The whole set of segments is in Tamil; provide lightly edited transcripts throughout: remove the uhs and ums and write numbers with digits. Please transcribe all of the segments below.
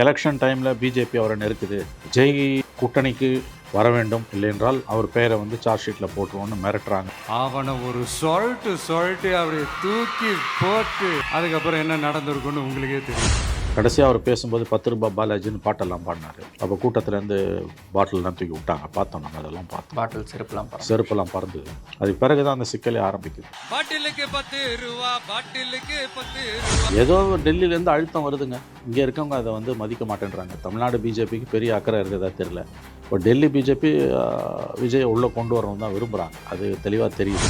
எலெக்ஷன் டைமில் பிஜேபி அவரை நெருக்குது, விஜய் கூட்டணிக்கு வர வேண்டும், இல்லை என்றால் அவர் பெயரை வந்து சார்ஜ் ஷீட்டில் போட்டுருவோன்னு மிரட்டுறாங்க. அவனை ஒரு சொல்லிட்டு அப்படியே தூக்கி போட்டு அதுக்கப்புறம் என்ன நடந்திருக்குன்னு உங்களுக்கே தெரியும். கடைசியாக அவர் பேசும்போது 10 ரூபாய் பாலாஜின்னு பாட்டெல்லாம் பாடினார். அப்போ கூட்டத்திலேருந்து பாட்டில்லாம் தூக்கி விட்டாங்க. பார்த்தோம், நம்ம அதெல்லாம் பார்த்தோம். பாட்டில் செருப்பெல்லாம் பறந்தது. அதுக்கு பிறகு தான் அந்த சிக்கலே ஆரம்பிக்குது. பாட்டிலுக்கு 10 ரூபா, பாட்டிலுக்கு 10 ரூபா. ஏதோ டெல்லியிலேருந்து அழுத்தம் வருதுங்க. இங்கே இருக்கவங்க அதை வந்து மதிக்க மாட்டேன்றாங்க. தமிழ்நாடு பிஜேபிக்கு பெரிய அக்கறை இருக்கிறதா தெரியல. இப்போ டெல்லி பிஜேபி விஜயை உள்ளே கொண்டு வரணும் தான் விரும்புகிறாங்க. அது தெளிவாக தெரியுது.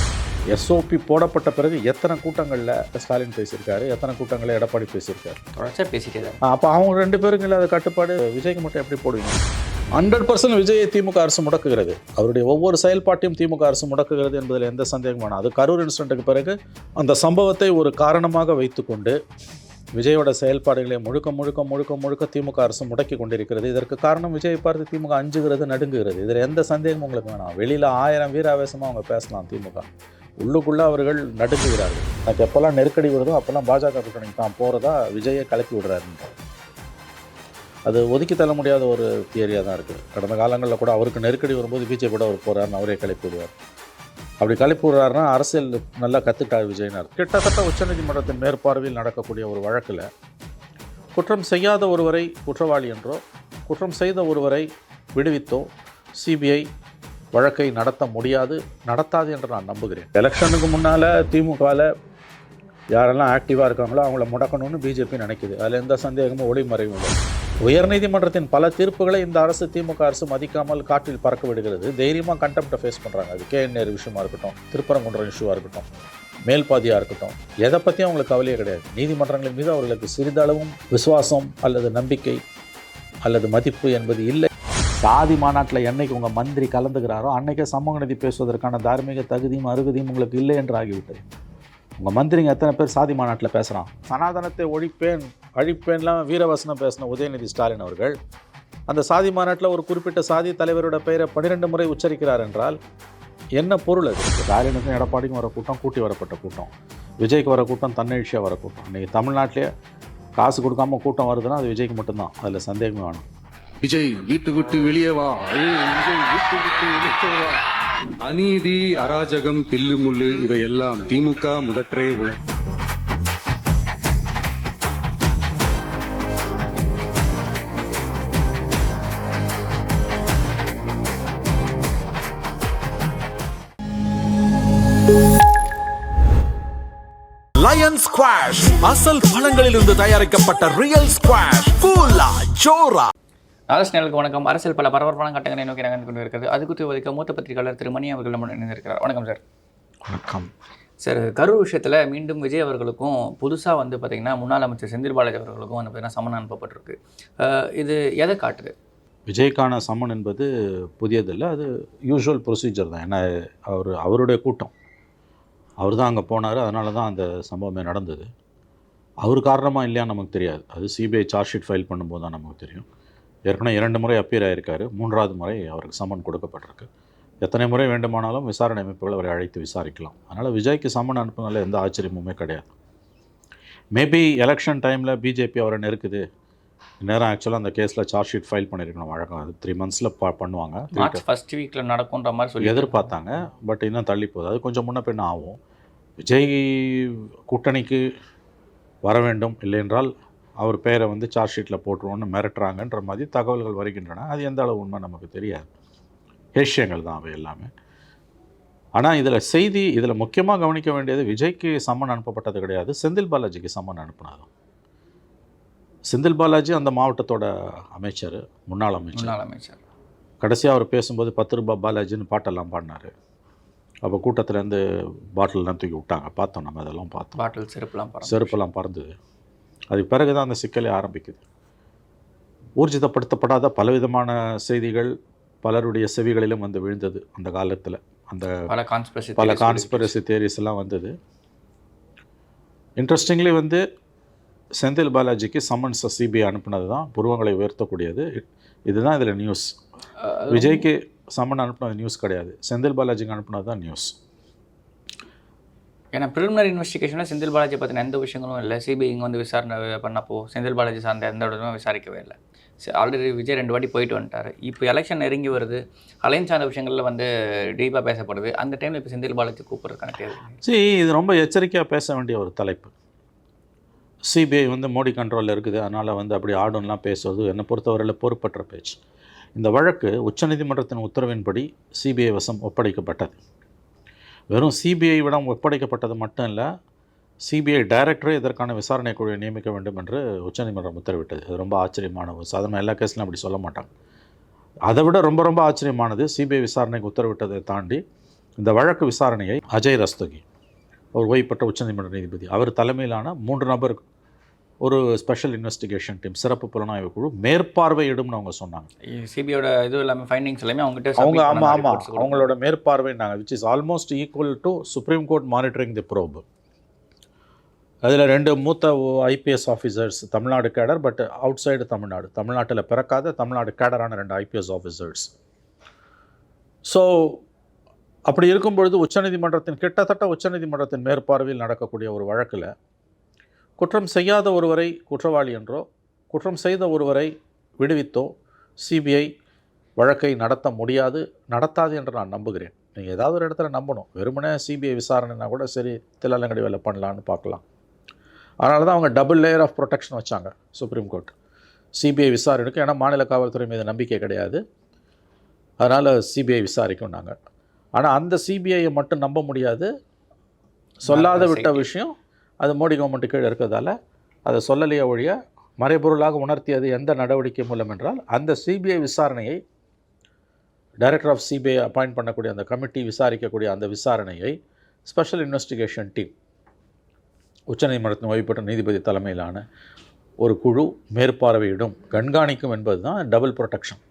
எஸ்ஓபி போடப்பட்ட பிறகு எத்தனை கூட்டங்களில் ஸ்டாலின் பேசியிருக்காரு, எத்தனை கூட்டங்களில் எடப்பாடி பேசியிருக்காரு, தொடர்ச்சியாக பேசிட்டே. அப்போ அவங்க 2 பேருக்கு இல்லாத கட்டுப்பாடு விஜய்க்கு மட்டும் எப்படி போடுவீங்க? 100% விஜயை திமுக அரசு முடக்குகிறது. அவருடைய ஒவ்வொரு செயல்பாட்டையும் திமுக அரசு முடக்குகிறது என்பதில் எந்த சந்தேகமும் வேணாம். அது கரூர் இன்சிடென்ட்டுக்கு பிறகு அந்த சம்பவத்தை ஒரு காரணமாக வைத்துக்கொண்டு விஜயோட செயல்பாடுகளை முழுக்க திமுக அரசு முடக்கி கொண்டிருக்கிறது. இதற்கு காரணம் விஜயை பார்த்து திமுக அஞ்சுகிறது, நடுங்குகிறது. இதில் எந்த சந்தேகமும் உங்களுக்கு வேணாம். வெளியில் 1000 வீராவேசமாக அவங்க பேசலாம், திமுக உள்ளுக்குள்ளே அவர்கள் நடுங்குகிறார்கள். எனக்கு எப்போல்லாம் நெருக்கடி வருதோ அப்போல்லாம் பாஜக கூட்டணிக்கு தான் போகிறதா விஜயை கிளப்பி விடுறாருன்றார். அது ஒதுக்கி தள்ள முடியாத ஒரு தியரியாக தான் இருக்குது. கடந்த காலங்களில் கூட அவருக்கு நெருக்கடி வரும்போது பிஜேபி கூட அவர் போகிறாருன்னு அவரே கிளப்பி விடுவார். அப்படி கிளப்பி விடுறாருன்னா அரசியல் நல்லா கற்றுட்டார் விஜய்னார். கிட்டத்தட்ட உச்சநீதிமன்றத்தின் மேற்பார்வையில் நடக்கக்கூடிய ஒரு வழக்கில் குற்றம் செய்யாத ஒருவரை குற்றவாளி என்றோ, குற்றம் செய்த ஒருவரை விடுவித்தோ சிபிஐ வழக்கை நடத்தாது என்று நான் நம்புகிறேன். எலெக்ஷனுக்கு முன்னால் திமுகவில் யாரெல்லாம் ஆக்டிவாக இருக்காங்களோ அவங்கள முடக்கணும்னு பிஜேபி நினைக்குது. அதில் எந்த சந்தேகமும் ஒளிமறைவும் இல்லை. உயர்நீதிமன்றத்தின் பல தீர்ப்புகளை இந்த அரசு, திமுக அரசு மதிக்காமல் காற்றில் பறக்க விடுகிறது. தைரியமாக கண்டெம்ப்டை ஃபேஸ் பண்ணுறாங்க. அது KNR விஷயமா இருக்கட்டும், திருப்பரங்குன்றம் இஷ்யூவாக இருக்கட்டும், மேல்பாதியாக இருக்கட்டும், எதை பற்றியும் அவங்களுக்கு கவலையே கிடையாது. நீதிமன்றங்களின் மீது அவர்களுக்கு சிறிதளவும் விசுவாசம் அல்லது நம்பிக்கை அல்லது மதிப்பு என்பது இல்லை. சாதி மாநாட்டில் என்னைக்கு உங்கள் மந்திரி கலந்துக்கிறாரோ அன்னைக்கே சமூக நீதி பேசுவதற்கான தார்மீக தகுதியும் அருகதையும் உங்களுக்கு இல்லை என்று ஆகிவிட்டது. உங்கள் மந்திரிங்க எத்தனை பேர் சாதி மாநாட்டில் பேசுகிறான்? சனாதனத்தை அழிப்பேன்லாம் வீரவசனம் பேசின உதயநிதி ஸ்டாலின் அவர்கள் அந்த சாதி மாநாட்டில் ஒரு குறிப்பிட்ட சாதி தலைவரோட பெயரை 12 முறை உச்சரிக்கிறார் என்றால் என்ன பொருள் அது? ஸ்டாலினுக்கும் எடப்பாடிக்கும் வர கூட்டம் கூட்டி வரப்பட்ட கூட்டம், விஜய்க்கு வர கூட்டம் தன்னெழுச்சியாக வர கூட்டம். இன்றைக்கி தமிழ்நாட்டிலே காசு கொடுக்காம கூட்டம் வருதுன்னா அது விஜய்க்கு மட்டும்தான். அதில் சந்தேகமே வேணும். விஜய் வீட்டு விட்டு வெளியே வா, விஜய் வீட்டு விட்டு வெளியே வா. அநீதி, அராஜகம், தில்லுமுள்ளு இவையெல்லாம் திமுக முதற்றே உள்ள. லயன் ஸ்குவாஷ் அசல் பழங்களிலிருந்து தயாரிக்கப்பட்ட ரியல் ஸ்குவாஷ் கூலா ஜோரா. அரசியலுக்கு வணக்கம். அரசியல் பல பரபரப்பான கட்டங்களை நோக்கி நகர்ந்து கொண்டு இருக்கிறது. அது குறித்து ஒதுக்க மூத்த பத்திரிகையாளர் திரு மணி அவர்கள் நம்ம இணைந்திருக்கிறார். வணக்கம் சார். வணக்கம் சார். கரூர் விஷயத்தில் மீண்டும் விஜய் அவர்களுக்கும் புதுசாக வந்து பார்த்திங்கன்னா முன்னாள் அமைச்சர் செந்தில் பாலாஜி அவர்களுக்கும் வந்து பார்த்திங்கன்னா சமன் அனுப்பப்பட்டிருக்கு. இது எதை காட்டுது? விஜய்க்கான சம்மன் என்பது புதியதில்லை. அது யூஷுவல் ப்ரொசீஜர் தான். ஏன்னா அவருடைய கூட்டம், அவர் தான் அங்கே போனார். அதனால தான் அந்த சம்பவமே நடந்தது. அவர் காரணமாக இல்லையான்னு நமக்கு தெரியாது. அது சிபிஐ சார்ஜ் ஷீட் ஃபைல் பண்ணும்போது தான் நமக்கு தெரியும். ஏற்கனவே 2 முறை அப்பீர் ஆகியிருக்காரு. 3வது முறை அவருக்கு சம்மன் கொடுக்கப்பட்டிருக்கு. எத்தனை முறை வேண்டுமானாலும் விசாரணை அமைப்புகள் அவரை அழைத்து விசாரிக்கலாம். அதனால் விஜய்க்கு சம்மன் அனுப்புனால எந்த ஆச்சரியமுமே கிடையாது. மேபி எலெக்ஷன் டைமில் பிஜேபி அவரை நெருக்குது. நேரம் ஆக்சுவலாக அந்த கேஸில் சார்ஜ் ஷீட் ஃபைல் பண்ணியிருக்கணும். வழக்கம் அது 3 monthஸில் பண்ணுவாங்க. ஃபர்ஸ்ட் வீக்கில் நடக்கும்ன்ற மாதிரி சொல்லி எதிர்பார்த்தாங்க. பட் இன்னும் தள்ளி போகுது. அது கொஞ்சம் முன்ன பின்ன ஆகும். விஜய் கூட்டணிக்கு வர வேண்டும், இல்லை என்றால் அவர் பெயரை வந்து சார்ஜ் ஷீட்டில் போட்டுருவோன்னு மிரட்டுறாங்கன்ற மாதிரி தகவல்கள் வருகின்றன. அது எந்த அளவு உண்மை நமக்கு தெரியாது. ஹேஷ்யங்கள் தான் அவை எல்லாமே. ஆனால் இதில் முக்கியமாக கவனிக்க வேண்டியது விஜய்க்கு சம்மன் அனுப்பப்பட்டது கிடையாது, செந்தில் பாலாஜிக்கு சம்மன் அனுப்புனது. செந்தில் பாலாஜி அந்த மாவட்டத்தோட அமைச்சர், முன்னாள் அமைச்சர். கடைசியாக அவர் பேசும்போது 10 ரூபாய் பாலாஜின்னு பாட்டெல்லாம் பாடினார். அப்போ கூட்டத்திலேருந்து பாட்டில்லாம் தூக்கி விட்டாங்க. பார்த்தோம், நம்ம அதெல்லாம் பார்த்தோம். பாட்டில் செருப்பெல்லாம் பறந்தது. அதுக்கு பிறகு தான் அந்த சிக்கலே ஆரம்பிக்குது. ஊர்ஜிதப்படுத்தப்படாத பலவிதமான செய்திகள் பலருடைய செவிகளிலும் வந்து விழுந்தது. அந்த காலத்தில் அந்த பல கான்ஸ்பிரசி தியரிஸ் எல்லாம் வந்தது. இன்ட்ரெஸ்டிங்லி வந்து செந்தில் பாலாஜிக்கு சம்மன்ஸ் சிபிஐ அனுப்புனது தான் புருவங்களை உயர்த்தக்கூடியது. இதுதான் இதில் நியூஸ். விஜய்க்கு சம்மன் அனுப்புனது நியூஸ் கிடையாது, செந்தில் பாலாஜிக்கு அனுப்புனது தான் நியூஸ். ஏன்னா ப்ரிலிமினரி இன்வெஸ்டிகேஷனில் செந்தில் பாலாஜி பற்றின எந்த விஷயங்களும் இல்லை. சிபிஐ இங்கே வந்து விசாரணை பண்ணப்போ செந்தில் பாலாஜி சார்ந்த எந்த இடத்துமே விசாரிக்கவே இல்லை. ஆல்ரெடி விஜய் 2 வாட்டி போயிட்டு வந்துட்டார். இப்போ எலெக்ஷன் நெருங்கி வருது, அலைன் சார்ந்த விஷயங்களில் வந்து டீப்பாக பேசப்படுது. அந்த டைமில் இப்போ செந்தில் பாலாஜி கூப்பிட்றதுக்கான தேவை. இது ரொம்ப எச்சரிக்கையாக பேச வேண்டிய ஒரு தலைப்பு. சிபிஐ வந்து மோடி கண்ட்ரோலில் இருக்குது, அதனால் வந்து அப்படி ஆடும்லாம் பேசுவது என்னை பொறுத்தவரையில் பொறுப்பற்ற பேச்சு. இந்த வழக்கு உச்சநீதிமன்றத்தின் உத்தரவின்படி சிபிஐ வசம் ஒப்படைக்கப்பட்டது. வெறும் சிபிஐ விடம் ஒப்படைக்கப்பட்டது மட்டும் இல்லை, சிபிஐ டைரக்டரே இதற்கான விசாரணை குழுவை நியமிக்க வேண்டும் என்று உச்சநீதிமன்றம் உத்தரவிட்டது. அது ரொம்ப ஆச்சரியமான ஒரு சாதாரண எல்லா கேஸ்லையும் அப்படி சொல்ல மாட்டாங்க. அதை விட ரொம்ப ரொம்ப ஆச்சரியமானது, சிபிஐ விசாரணைக்கு உத்தரவிட்டதை தாண்டி இந்த வழக்கு விசாரணையை அஜய் ரஸ்தோகி, ஒரு ஓய்வுபெற்ற உச்சநீதிமன்ற நீதிபதி, அவர் தலைமையிலான 3 நபர் ஒரு ஸ்பெஷல் இன்வெஸ்டிகேஷன் டீம், சிறப்பு புலனாய்வு குழு மேற்பார்வையிடும்னு அவங்க சொன்னாங்க. சிபிஐயோட இது எல்லாமே ஃபைண்டிங்ஸ் எல்லாமே அவங்களோட மேற்பார்வைனாங்க, which is almost equal to Supreme Court monitoring the probe. அதில் 2 மூத்த IPS officers, Tamil Nadu cadre, but outside Tamil Nadu, தமிழ்நாட்டில் பிறக்காத தமிழ்நாடு கேடரான 2 ஐபிஎஸ் ஆஃபீஸர்ஸ். ஸோ அப்படி இருக்கும்பொழுது கிட்டத்தட்ட உச்சநீதிமன்றத்தின் மேற்பார்வையில் நடக்கக்கூடிய ஒரு வழக்கில் குற்றம் செய்யாத ஒருவரை குற்றவாளி என்றோ குற்றம் செய்த ஒருவரை விடுவித்தோ சிபிஐ வழக்கை நடத்தாது என்று நான் நம்புகிறேன். நீங்கள் ஏதாவது ஒரு இடத்துல நம்பணும். வெறுமனே சிபிஐ விசாரணைனா கூட சரி, தில்லாலங்கடி வேலை பண்ணலான்னு பார்க்கலாம். அதனால தான் அவங்க டபுள் லேயர் ஆஃப் ப்ரொடெக்ஷன் வச்சாங்க சுப்ரீம் கோர்ட் சிபிஐ விசாரணைக்கு. ஏன்னா மாநில காவல்துறை மீது நம்பிக்கை கிடையாது, அதனால் சிபிஐ விசாரிக்கும் நாங்கள். ஆனால் அந்த சிபிஐயை மட்டும் நம்ப முடியாது. சொல்லாத விட்ட விஷயம் அது மோடி கவர்மெண்ட்டு கீழே இருக்கிறதால அதை சொல்லலையே ஒழிய மறைபொருளாக உணர்த்தியது எந்த நடவடிக்கை மூலம் என்றால், அந்த சிபிஐ விசாரணையை டைரக்டர் ஆஃப் சிபிஐ அப்பாயிண்ட் பண்ணக்கூடிய அந்த கமிட்டி விசாரிக்கக்கூடிய அந்த விசாரணையை ஸ்பெஷல் இன்வெஸ்டிகேஷன் டீம், உச்சநீதிமன்றத்தின் ஓய்வுபெற்ற நீதிபதி தலைமையிலான ஒரு குழு மேற்பார்வையிடும், கண்காணிக்கும் என்பது தான் டபுள் ப்ரொடெக்ஷன்.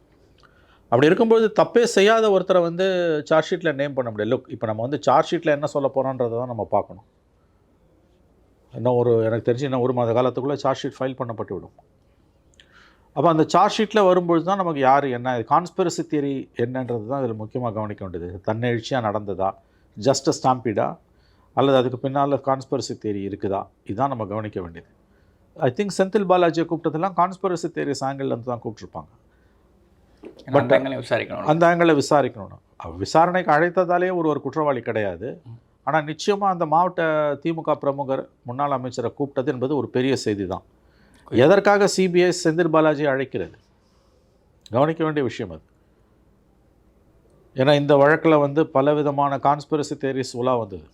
அப்படி இருக்கும்போது தப்பே செய்யாத ஒருத்தரை வந்து சார்ஜ் ஷீட்டில் நேம் பண்ண முடியாது. இப்போ நம்ம வந்து சார்ஜ் ஷீட்டில் என்ன சொல்ல போகிறோன்றதை தான் நம்ம பார்க்கணும். எனக்கு தெரிஞ்சு இன்னும் 1 மாத காலத்துக்குள்ளே சார்ஜ் ஷீட் ஃபைல் பண்ணப்பட்டு விடும். அப்போ அந்த சார்ஜ் ஷீட்டில் வரும்பொழுது தான் நமக்கு யார் என்ன கான்ஸ்பிரசி தியரி என்னன்றது தான் இதில் முக்கியமாக கவனிக்க வேண்டியது. தன்னெழுச்சியாக நடந்ததா, ஜஸ்ட் ஸ்டாம்பீடா, அல்லது அதுக்கு பின்னால் கான்ஸ்பிரசி தியரி இருக்குதா, இதுதான் நம்ம கவனிக்க வேண்டியது. ஐ திங்க் செந்தில் பாலாஜியை கூப்பிட்டதெல்லாம் கான்ஸ்பிரசி தியரிஸ் ஆங்கிள்லேருந்து தான் கூப்பிட்ருப்பாங்க. பட் அந்த ஆங்கிளில் விசாரிக்கணும். விசாரணைக்கு அழைத்ததாலே ஒரு குற்றவாளி கிடையாது. ஆனால் நிச்சயமாக அந்த மாவட்ட திமுக பிரமுகர் முன்னாள் அமைச்சரை கூப்பிட்டது என்பது ஒரு பெரிய செய்தி தான். எதற்காக சிபிஐ செந்தில் பாலாஜி அழைக்கிறது கவனிக்க வேண்டிய விஷயம் அது. ஏன்னா இந்த வழக்கில் வந்து பலவிதமான கான்ஸ்பிரசி தியரிஸ் உலா வந்தது.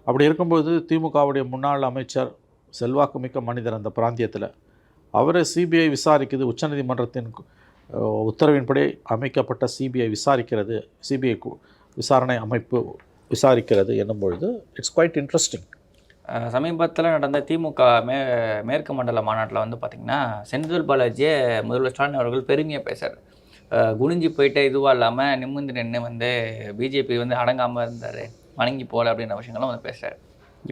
அப்படி இருக்கும்போது திமுகவுடைய முன்னாள் அமைச்சர், செல்வாக்கு மிக்க மனிதர் அந்த பிராந்தியத்தில், அவரை சிபிஐ விசாரிக்குது, உச்சநீதிமன்றத்தின் உத்தரவின்படி அமைக்கப்பட்ட சிபிஐ விசாரிக்கிறது, சிபிஐ விசாரணை அமைப்பு விசாரிக்கிறது என்னும்பொழுது இட்ஸ் குவைட் இன்ட்ரெஸ்டிங். சமீபத்தில் நடந்த திமுக மேற்கு மண்டல மாநாட்டில் வந்து பார்த்திங்கன்னா செந்தில் பாலாஜியை முதல்வர் ஸ்டாலின் அவர்கள் பெருமையாக பேசுகிறார். குனிஞ்சு போயிட்டு இதுவாக இல்லாமல் நிமிர்ந்து நின்று வந்து பிஜேபி வந்து அடங்காமல் இருந்தார், வணங்கி போகல அப்படின்ற விஷயங்கள்லாம் வந்து பேசுகிறார்.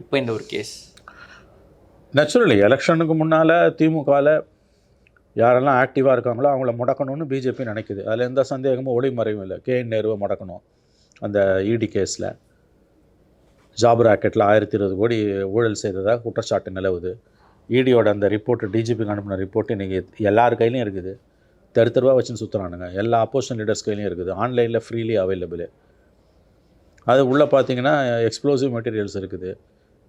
இப்போ இந்த ஒரு கேஸ் நேச்சுரலி எலெக்ஷனுக்கு முன்னால் திமுகவில் யாரெல்லாம் ஆக்டிவாக இருக்காங்களோ அவங்கள முடக்கணும்னு பிஜேபி நினைக்குது. அதில் எந்த சந்தேகமும் ஒளிமறைவும் இல்லை. கே.என். நேருவை முடக்கணும். அந்த இடி கேஸில் ஜாப் ராக்கெட்டில் 1020 கோடி ஊழல் செய்ததாக குற்றச்சாட்டு நிலவுது. இடியோட அந்த ரிப்போர்ட்டு, டிஜிபிக்கு அனுப்பின ரிப்போர்ட்டு இன்றைக்கி எல்லார் கையிலையும் இருக்குது. தெருவா வச்சுன்னு சுற்றுறானுங்க. எல்லா அப்போசிஷன் லீடர்ஸ் கையிலையும் இருக்குது. ஆன்லைனில் ஃப்ரீலி அவைலபிள். அது உள்ளே பார்த்தீங்கன்னா எக்ஸ்ப்ளோசிவ் மெட்டீரியல்ஸ் இருக்குது.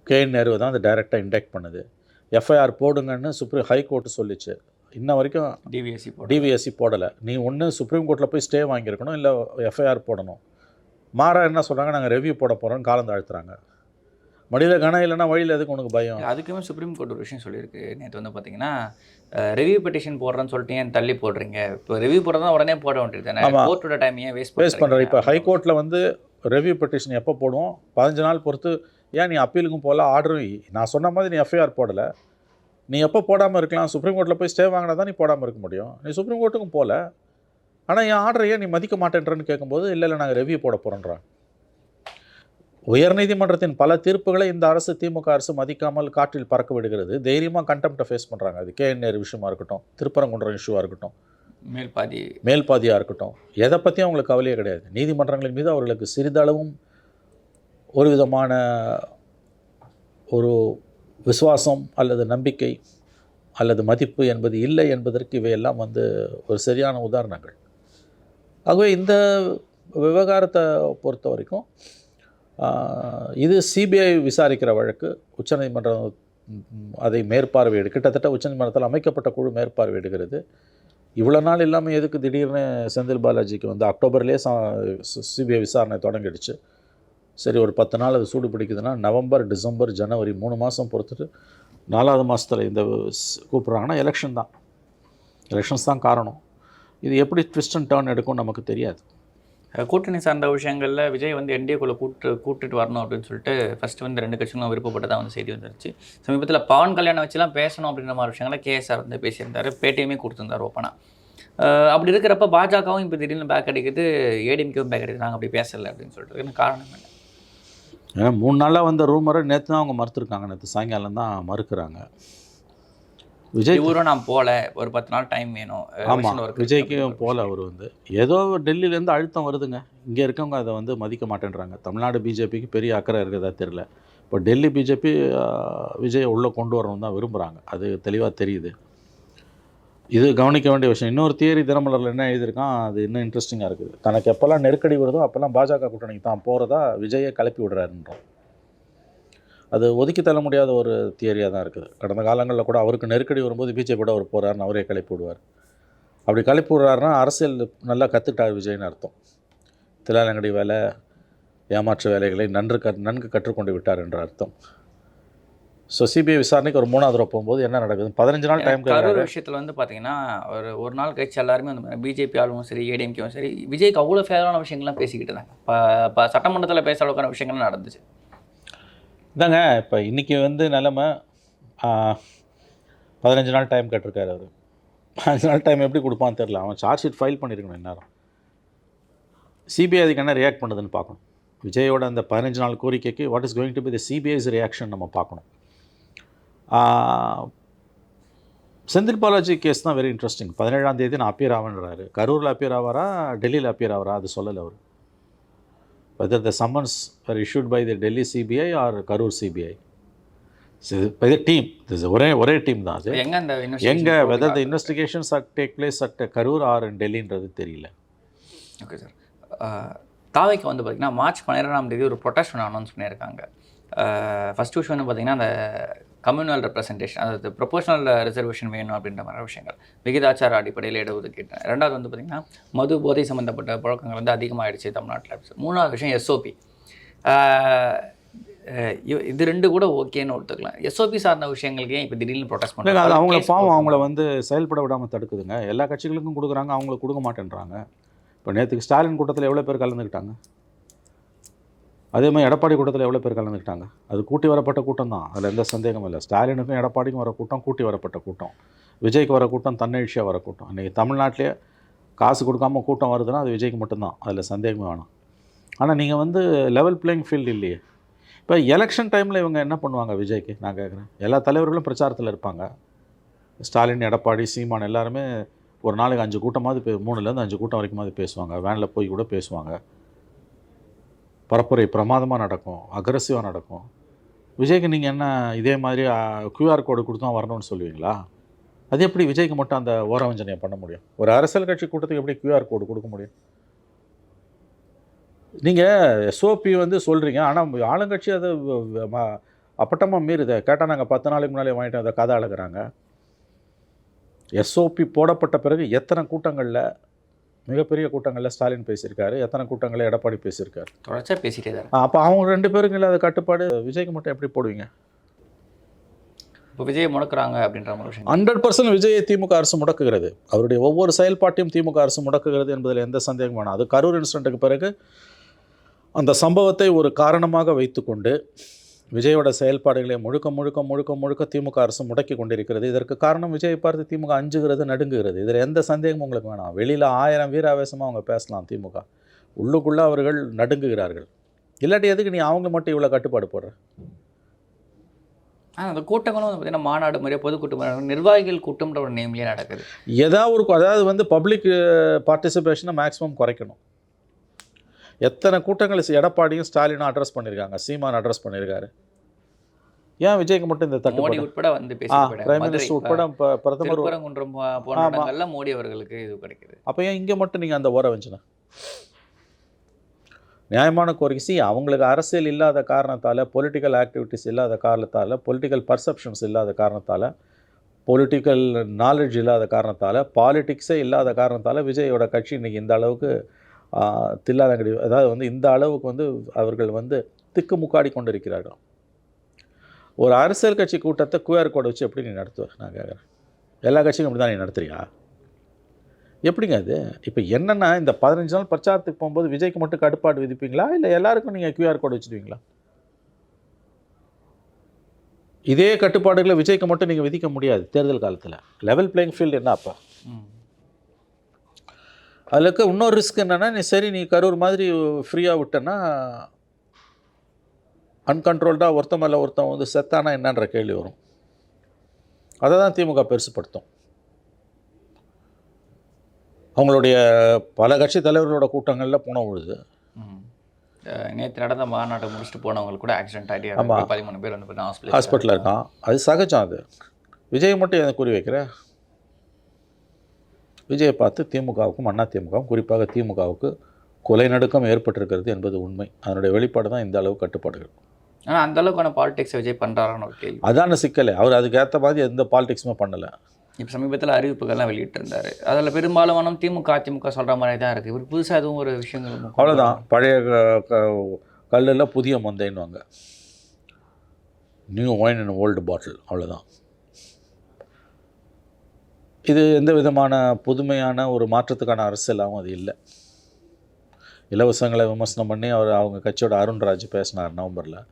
கே.என். நேருவை தான் அது டைரெக்டாக இன்டெக்ட் பண்ணுது. எஃப்ஐஆர் போடுங்கன்னு ஹைகோர்ட்டு சொல்லிச்சு. இன்ன வரைக்கும் டிவிஎஸ்சி போடலை. நீ ஒன்று சுப்ரீம் கோர்ட்டில் போய் ஸ்டே வாங்கியிருக்கணும், இல்லை எஃப்ஐஆர் போடணும். மாறா என்ன சொல்கிறாங்க, நாங்கள் ரெவ்யூ போட போகிறோன்னு காலம் தாழ்த்துறாங்க. மடியில் கணம் இல்லைன்னா வழியில் எதுக்கு உனக்கு பயம்? அதுக்குமே சுப்ரீம் கோர்ட் ஒரு விஷயம் சொல்லியிருக்கு. நேற்று வந்து பார்த்தீங்கன்னா ரிவ்யூ பெட்டிஷன் போடுறேன்னு சொல்லிட்டு ஏன் தள்ளி போடுறீங்க? இப்போ ரிவ்யூ போடுறதா உடனே போட வேண்டியது தானே, கோர்ட்டோட டைம் ஏன் வேஸ்ட் பண்ணுறேன்? இப்போ ஹைகோர்ட்டில் வந்து ரெவ்யூ பெட்டிஷன் எப்போ போடுவோம்? 15 நாள் பொறுத்து. ஏன் நீ அப்பீலுக்கும் போகல, ஆர்டரும் நான் சொன்ன மாதிரி நீ எஃப்ஐஆர் போடலை. நீ எப்போ போடாமல் இருக்கலாம்? சுப்ரீம் கோர்ட்டில் போய் ஸ்டே வாங்கினா தான் நீ போடாமல் இருக்க முடியும். நீ சுப்ரீம் கோர்ட்டுக்கும் போகல, ஆனால் என் ஆர்டரையே நீ மதிக்க மாட்டேன்றன்னு கேட்கும்போது இல்லை நாங்கள் ரெவ்யூ போட போகிறோன்றாங்க. உயர்நீதிமன்றத்தின் பல தீர்ப்புகளை இந்த அரசு, திமுக அரசு மதிக்காமல் காற்றில் பறக்க விடுகிறது. தைரியமாக கண்டெம்ப்டை ஃபேஸ் பண்ணுறாங்க. அது கே.என். நேரு விஷயமா இருக்கட்டும், திருப்பரங்குன்றம் இஷ்யூவாக இருக்கட்டும், மேல்பாதியாக இருக்கட்டும், எதை பற்றியும் அவங்களுக்கு கவலையே கிடையாது. நீதிமன்றங்களின் மீது அவர்களுக்கு சிறிதளவும் ஒரு விதமான ஒரு விசுவாசம் அல்லது நம்பிக்கை அல்லது மதிப்பு என்பது இல்லை என்பதற்கு இவையெல்லாம் வந்து ஒரு சரியான உதாரணங்கள். ஆகவே இந்த விவகாரத்தை பொறுத்த வரைக்கும் இது சிபிஐ விசாரிக்கிற வழக்கு. உச்சநீதிமன்றம் அதை மேற்பார்வையிடு, கிட்டத்தட்ட உச்சநீதிமன்றத்தில் அமைக்கப்பட்ட குழு மேற்பார்வையிடுகிறது. இவ்வளோ நாள் இல்லாமல் எதுக்கு திடீர்னு செந்தில் பாலாஜிக்கு வந்து அக்டோபர்லேயே சிபிஐ விசாரணை தொடங்கிடுச்சு. சரி, ஒரு 10 நாள் அது சூடு பிடிக்குதுன்னா நவம்பர், டிசம்பர், ஜனவரி 3 மாதம் பொறுத்துட்டு 4வது மாதத்தில் இந்த கூப்பிட்றாங்கன்னா எலெக்ஷன்ஸ் தான் காரணம். இது எப்படி ட்விஸ்ட் அண்ட் டர்ன் எடுக்கும் நமக்கு தெரியாது. கூட்டணி சார்ந்த விஷயங்களில் விஜய் வந்து என்டிஏக்குள்ளே கூட்டிட்டு வரணும் அப்படின்னு சொல்லிட்டு ஃபஸ்ட்டு வந்து 2 கட்சிகளும் விருப்பப்பட்டதாக வந்து செய்தி வந்துருச்சு. சமீபத்தில் பவன் கல்யாணம் வச்சுலாம் பேசணும் அப்படின்ற மாதிரி விஷயங்களை கேஎஸ்ஆர் வந்து பேசியிருந்தார், பேட்டியுமே கொடுத்துருந்தார் ஓப்பனாக. அப்படி இருக்கிறப்ப பாஜகவும் இப்போ திடீர்னு பேக் அடிக்குது, ஏடிஎம்கேவும் பேக் அடிக்குது, நாங்கள் அப்படி பேசலை அப்படின்னு சொல்லிட்டு. என்ன காரணம் என்ன? ஏன்னா 3 நாளாக வந்த ரூமரை நேற்று தான் அவங்க மறுத்துருக்காங்க. நேற்று சாயங்காலம் தான் மறுக்கிறாங்க. விஜய் ஊரும் நான் போகல, ஒரு 10 நாள் டைம் வேணும். ஆமாம், விஜய்க்கும் போகல. அவர் வந்து ஏதோ டெல்லியிலேருந்து அழுத்தம் வருதுங்க. இங்கே இருக்கவங்க அதை வந்து மதிக்க மாட்டேன்றாங்க. தமிழ்நாடு பிஜேபிக்கு பெரிய அக்கறை இருக்கிறதா தெரியல. இப்போ டெல்லி பிஜேபி விஜயை உள்ளே கொண்டு வரணும் தான் விரும்புகிறாங்க. அது தெளிவாக தெரியுது. இது கவனிக்க வேண்டிய விஷயம். இன்னொரு தியரி தினமலரில் என்ன எழுதியிருக்கான், அது இன்னும் இன்ட்ரெஸ்டிங்காக இருக்குது. தனக்கு எப்போல்லாம் நெருக்கடி வருதோ அப்போல்லாம் பாஜக கூட்டணிக்கு தான் போகிறதா விஜயை கிளப்பி விடுறாருன்றோம். அது ஒதுக்கி தள்ள முடியாத ஒரு தியரியாக தான் இருக்குது. கடந்த காலங்களில் கூட அவருக்கு நெருக்கடி வரும்போது பிஜேபியோட அவர் போகிறாருன்னு அவரே கிளப்பி விடுவார். அப்படி கிளப்பி விடுறாருன்னா அரசியல் நல்லா கற்றுக்கிட்டார் விஜய்னு அர்த்தம். தில்லாலங்கடி வேலை, ஏமாற்று வேலைகளை நன்கு கற்றுக்கொண்டு விட்டார் என்ற அர்த்தம். ஸோ சிபிஐ விசாரணைக்கு ஒரு 3வது தடவை போகும்போது என்ன நடக்குது, 15 நாள் டைம் கரூர் விஷயத்தில் வந்து பார்த்தீங்கன்னா ஒரு நாள் கழிச்சு எல்லாருமே வந்து பிஜேபி ஆளும் சரி, ஏடிஎம்கேவும் சரி, விஜய்க்கு அவ்வளோ ஃபேவரான விஷயங்கள்லாம் பேசிக்கிட்டு இருந்தாங்க. இப்போ சட்டமன்றத்தில் பேச அளவுக்கான விஷயங்கள்லாம் நடந்துச்சு. இதாங்க இப்போ இன்றைக்கி வந்து நிலமை 15 நாள் டைம் கேட்டிருக்காரு அவர். 15 நாள் டைம் எப்படி கொடுப்பான்னு தெரில. அவன் சார்ஜ் ஷீட் ஃபைல் பண்ணியிருக்கணும் இந்நேரம். சிபிஐ அதுக்கு என்ன ரியாக்ட் பண்ணுதுன்னு பார்க்கணும். விஜயோட அந்த 15 நாள் கோரிக்கைக்கு what is going to be the CBI's reaction நம்ம பார்க்கணும். செந்தில் பாலாஜி கேஸ் தான் வெரி இன்ட்ரெஸ்டிங். 17ஆம் தேதி நான் அப்பியர் ஆவேன்றாரு. கரூரில் அப்பியர் ஆவாரா, டெல்லியில் அப்பியர் ஆவாரா, அது சொல்லலை அவர். whether the summons were issued by the Delhi CBI or Karur CBI. So by the team, this is ஒரே டீம் தான் அது. எங்கே whether the investigations take place at Karur or in Delhiன்றது தெரியல. Okay sir. தாவைக்கு வந்து பார்த்திங்கன்னா மார்ச் 12ஆம் தேதி ஒரு ப்ரொட்டஸ்ட் ஒன்று அனௌன்ஸ் பண்ணியிருக்காங்க. ஃபஸ்ட் விஷயம் வந்து பார்த்திங்கன்னா அந்த கம்யூனல் ரெப்ரசன்டேஷன், அதாவது ப்ரொபோஷனல் ரிசர்வேஷன் வேணும் அப்படின்ற மாதிரி விஷயங்கள், விகிதாச்சார அடிப்படையில் இடஒதுக்கீடு. 2வது வந்து பார்த்திங்கன்னா மது போதை சம்மந்தப்பட்ட பழக்கங்கள் வந்து அதிகமாகிடுச்சு தமிழ்நாட்டில். 3வது விஷயம் எஸ்ஓபி. இது 2 கூட ஓகேன்னு ஒத்துக்கலாம். எஸ்ஓபி சார்ந்த விஷயங்களுக்கே இப்போ திடீர்னு ப்ரொடெஸ்ட் பண்ணுறாங்க. அது அவங்கள பாவம், அவங்கள வந்து செயல்பட விடாமல் தடுக்குதுங்க. எல்லா கட்சிகளுக்கும் கொடுக்குறாங்க, அவங்களுக்கு கொடுக்க மாட்டேன்றாங்க. இப்போ நேற்றுக்கு ஸ்டாலின் கூட்டத்தில் எவ்வளோ பேர் கலந்துக்கிட்டாங்க? அதே மாதிரி எடப்பாடி கூட்டத்தில் எவ்வளோ பேர் கலந்துக்கிட்டாங்க? அது கூட்டி வரப்பட்ட கூட்டம் தான், அதில் எந்த சந்தேகமும் இல்லை. ஸ்டாலினுக்கும் எடப்பாடிக்கும் வர கூட்டம் கூட்டி வரப்பட்ட கூட்டம். விஜய்க்கு வர கூட்டம் தன்னெழுச்சியாக வர கூட்டம். இன்றைக்கி தமிழ்நாட்டிலே காசு கொடுக்காமல் கூட்டம் வருதுன்னா அது விஜய்க்கு மட்டும்தான், அதில் சந்தேகமே வேணாம். ஆனால் நீங்கள் வந்து லெவல் பிளேயிங் ஃபீல்டு இல்லையே. இப்போ எலெக்ஷன் டைமில் இவங்க என்ன பண்ணுவாங்க விஜய்க்கு? நான் கேட்குறேன். எல்லா தலைவர்களும் பிரச்சாரத்தில் இருப்பாங்க. ஸ்டாலின், எடப்பாடி, சீமான் எல்லாருமே ஒரு நாளைக்கு 5 கூட்டமாவது 3லேருந்து 5 கூட்டம் வரைக்குமாவது பேசுவாங்க. வேனில் போய் கூட பேசுவாங்க. பரப்புரை பிரமாதமாக நடக்கும், அக்ரெசிவாக நடக்கும். விஜய்க்கு நீங்கள் என்ன இதே மாதிரி QR கோடு கொடுத்தா வரணும்னு சொல்லுவீங்களா? அது எப்படி விஜய்க்கு மட்டும் அந்த ஓரவஞ்சனையை பண்ண முடியும்? ஒரு அரசியல் கட்சி கூட்டத்துக்கு எப்படி QR கோடு கொடுக்க முடியும்? நீங்கள் எஸ்ஓபி வந்து சொல்கிறீங்க, ஆனால் ஆளுங்கட்சி அதை அப்பட்டமாக மீறுதை. கேட்டால் நாங்கள் 10 நாளைக்கு முன்னாலே வாங்கிட்டோம், அதை கதை அழகுறாங்க. எஸ்ஓபி போடப்பட்ட பிறகு எத்தனை கூட்டங்களில், மிகப்பெரிய கூட்டங்களில் ஸ்டாலின் பேசியிருக்காரு, எத்தனை கூட்டங்களில் எடப்பாடி பேசியிருக்காரு, தொடர்ச்சியாக பேசிட்டே தான். அப்போ அவங்க 2 பேருக்கு இல்லாத கட்டுப்பாடு விஜய்க்கு மட்டும் எப்படி போடுவீங்க? இப்போ விஜய் முடக்குறாங்க அப்படின்ற மாதிரி விஷயம் 100% விஜயை திமுக அரசு முடக்குகிறது. அவருடைய ஒவ்வொரு செயல்பாட்டையும் திமுக அரசு முடக்குகிறது என்பதில் எந்த சந்தேகமும் வேணாம். அது கரூர் இன்சிடென்ட்டுக்கு பிறகு அந்த சம்பவத்தை ஒரு காரணமாக வைத்துக்கொண்டு விஜயோட செயல்பாடுகளை முழுக்க திமுக அரசு முடக்கி கொண்டிருக்கிறது. இதற்கு காரணம் விஜயை பார்த்து திமுக அஞ்சுகிறது, நடுங்குகிறது. இதில் எந்த சந்தேகமும் உங்களுக்கு வேணாம். வெளியில் 1000 வீராவேசமாக அவங்க பேசலாம், திமுக உள்ளுக்குள்ளே அவர்கள் நடுங்குகிறார்கள். இல்லாட்டி எதுக்கு நீ அவங்க மட்டும் இவ்வளோ கட்டுப்பாடு போடுற? அந்த கூட்டங்களும் வந்து பார்த்திங்கன்னா மாநாடு மாதிரியே பொதுக்கூட்டம், நிர்வாகிகள் கூட்டம்ன்ற ஒரு நேம்லேயே நடக்குது. அதாவது வந்து பப்ளிக் பார்ட்டிசிபேஷனை மேக்ஸிமம் குறைக்கணும். எத்தனை கூட்டங்களை எடப்பாடியும் ஸ்டாலினும் அட்ரஸ் பண்ணியிருக்காங்க, சீமான் அட்ரஸ் பண்ணியிருக்காரு. ஏன் விஜய்க்கு மட்டும் இந்த மோடி தட்டுப்பாடு? உட்பட வந்து பிரைம் மினிஸ்டர் உட்பட பிரதமர். திருப்பரங்குன்றம் போன இடங்கள்ல மோடி அவர்களுக்கு இது கிடைக்குது. அப்போ ஏன் இங்கே மட்டும் நீங்கள் அந்த ஓர வச்சுனா? நியாயமான கோரிக்கை. அவங்களுக்கு அரசியல் இல்லாத காரணத்தால், பொலிட்டிக்கல் ஆக்டிவிட்டிஸ் இல்லாத காரணத்தால், பொலிட்டிக்கல் பர்செப்ஷன்ஸ் இல்லாத காரணத்தால், பொலிட்டிக்கல் நாலேஜ் இல்லாத காரணத்தால், பாலிட்டிக்ஸே இல்லாத காரணத்தால் விஜயோட கட்சி இன்றைக்கி இந்த அளவுக்கு தில்லாதங்கடி, அதாவது வந்து இந்த அளவுக்கு வந்து அவர்கள் வந்து திக்குமுக்காடி கொண்டிருக்கிறார்கள். ஒரு அரசியல் கட்சி கூட்டத்தை QR கோடை வச்சு எப்படி நீ நடத்துவ? நான் கேட்குறேன். எல்லா கட்சியும் அப்படி தான் நீ நடத்துறியா? எப்படிங்க அது? இப்போ என்னென்னா, இந்த 15 நாள் பிரச்சாரத்துக்கு போகும்போது விஜய்க்கு மட்டும் கட்டுப்பாடு விதிப்பீங்களா, இல்லை எல்லாருக்கும் நீங்கள் QR கோடு வச்சுடுவீங்களா? இதே கட்டுப்பாடுகளை விஜய்க்கு மட்டும் நீங்கள் விதிக்க முடியாது தேர்தல் காலத்தில். லெவல் பிளேயிங் ஃபீல்டு என்ன அப்போ? அதுக்கு இன்னொரு ரிஸ்க் என்னென்னா, நீ கரூர் மாதிரி ஃப்ரீயாக விட்டேன்னா அன்கண்ட்ரோல்டாக ஒருத்தன் மேலே ஒருத்தன் வந்து செத்தானா என்னன்ற கேள்வி வரும். அதை தான் திமுக பெருசுப்படுத்தும். அவங்களுடைய பல கட்சி தலைவர்களோட கூட்டங்களில் போன பொழுது நேற்று நடந்த மாநாட்டை முடிச்சுட்டு போனவங்களுக்கு கூட ஆக்சிடென்ட் ஆகிட்டு 13 பேர் வந்து ஹாஸ்பிட்டலில் இருக்கான். அது சகஜம். அது விஜய் மட்டும் எதை குறி வைக்கிற? விஜயை பார்த்து திமுகவுக்கும் அதிமுகவும், குறிப்பாக திமுகவுக்கு கொலை நடுக்கம் ஏற்பட்டிருக்கிறது என்பது உண்மை. அதனுடைய வெளிப்பாடு தான் இந்த அளவு கட்டுப்பாடுகள். ஆனால் அந்த அளவுக்கான பாலிடிக்ஸ் விஜய் பண்ணுறாரான்னு ஒரு கேள்வி. அதான சிக்கலை. அவர் அதுக்கேற்ற மாதிரி எந்த பாலிடிக்ஸுமே பண்ணலை. இப்போ சமீபத்தில் அறிவிப்புகள்லாம் வெளியிட்டிருந்தார். அதில் பெரும்பாலும் திமுக அதிமுக சொல்கிற மாதிரி தான் இருக்குது. இவர் புதுசாக எதுவும் ஒரு விஷயங்கள் அவ்வளோதான். பழைய கல்லில் புதிய மந்தைன்னுவாங்க. நியூ ஒயின் இன் ஓல்டு பாட்டில், அவ்வளோதான். இது எந்த விதமான புதுமையான ஒரு மாற்றத்துக்கான அரசியலாகவும் அது இல்லை. இலவசங்களை விமர்சனம் பண்ணி அவங்க கட்சியோட அருண்ராஜ் பேசினார் நவம்பரில்.